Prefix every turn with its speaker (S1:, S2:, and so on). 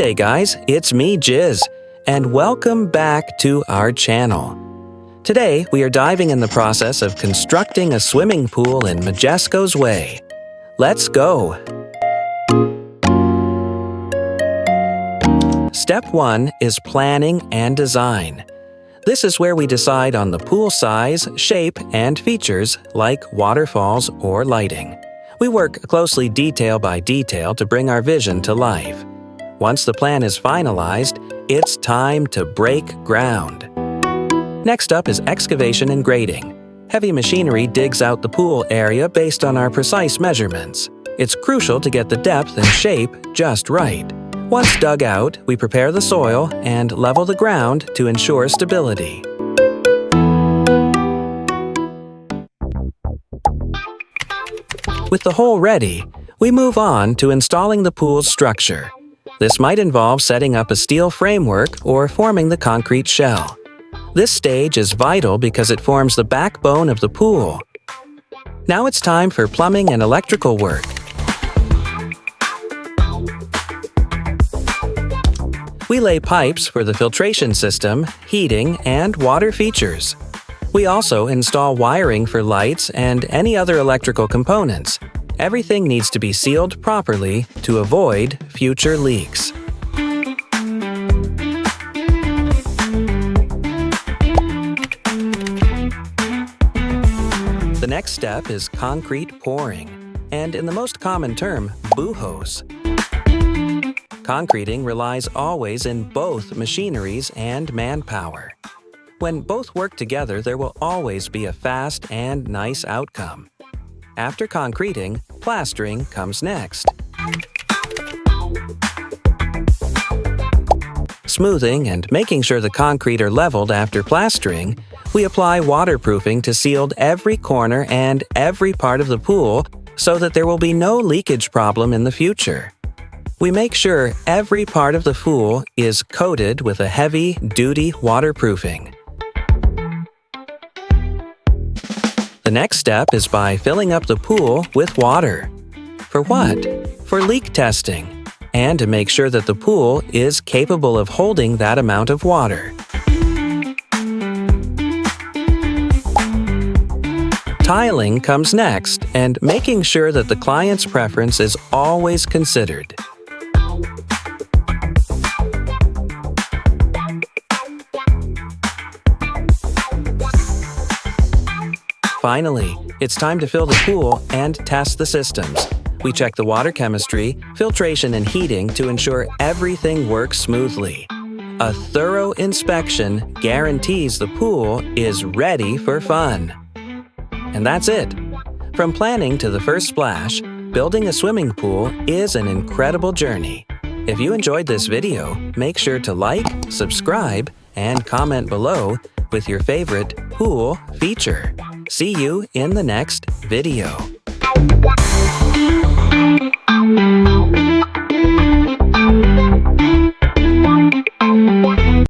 S1: Hey guys, it's me, Jiz, and welcome back to our channel. Today, we are diving in the process of constructing a swimming pool in Magesco's way. Let's go! Step 1 is planning and design. This is where we decide on the pool size, shape, and features like waterfalls or lighting. We work closely detail by detail to bring our vision to life. Once the plan is finalized, it's time to break ground. Next up is excavation and grading. Heavy machinery digs out the pool area based on our precise measurements. It's crucial to get the depth and shape just right. Once dug out, we prepare the soil and level the ground to ensure stability. With the hole ready, we move on to installing the pool's structure. This might involve setting up a steel framework or forming the concrete shell. This stage is vital because it forms the backbone of the pool. Now it's time for plumbing and electrical work. We lay pipes for the filtration system, heating, and water features. We also install wiring for lights and any other electrical components. Everything needs to be sealed properly to avoid future leaks. The next step is concrete pouring, and in the most common term, buhos. Concreting relies always in both machineries and manpower. When both work together, there will always be a fast and nice outcome. After concreting, plastering comes next. Smoothing and making sure the concrete are leveled after plastering, we apply waterproofing to seal every corner and every part of the pool so that there will be no leakage problem in the future. We make sure every part of the pool is coated with a heavy-duty waterproofing. The next step is by filling up the pool with water. For what? For leak testing, and to make sure that the pool is capable of holding that amount of water. Tiling comes next, and making sure that the client's preference is always considered. Finally, it's time to fill the pool and test the systems. We check the water chemistry, filtration, and heating to ensure everything works smoothly. A thorough inspection guarantees the pool is ready for fun. And that's it. From planning to the first splash, building a swimming pool is an incredible journey. If you enjoyed this video, make sure to like, subscribe, and comment below with your favorite pool feature. See you in the next video.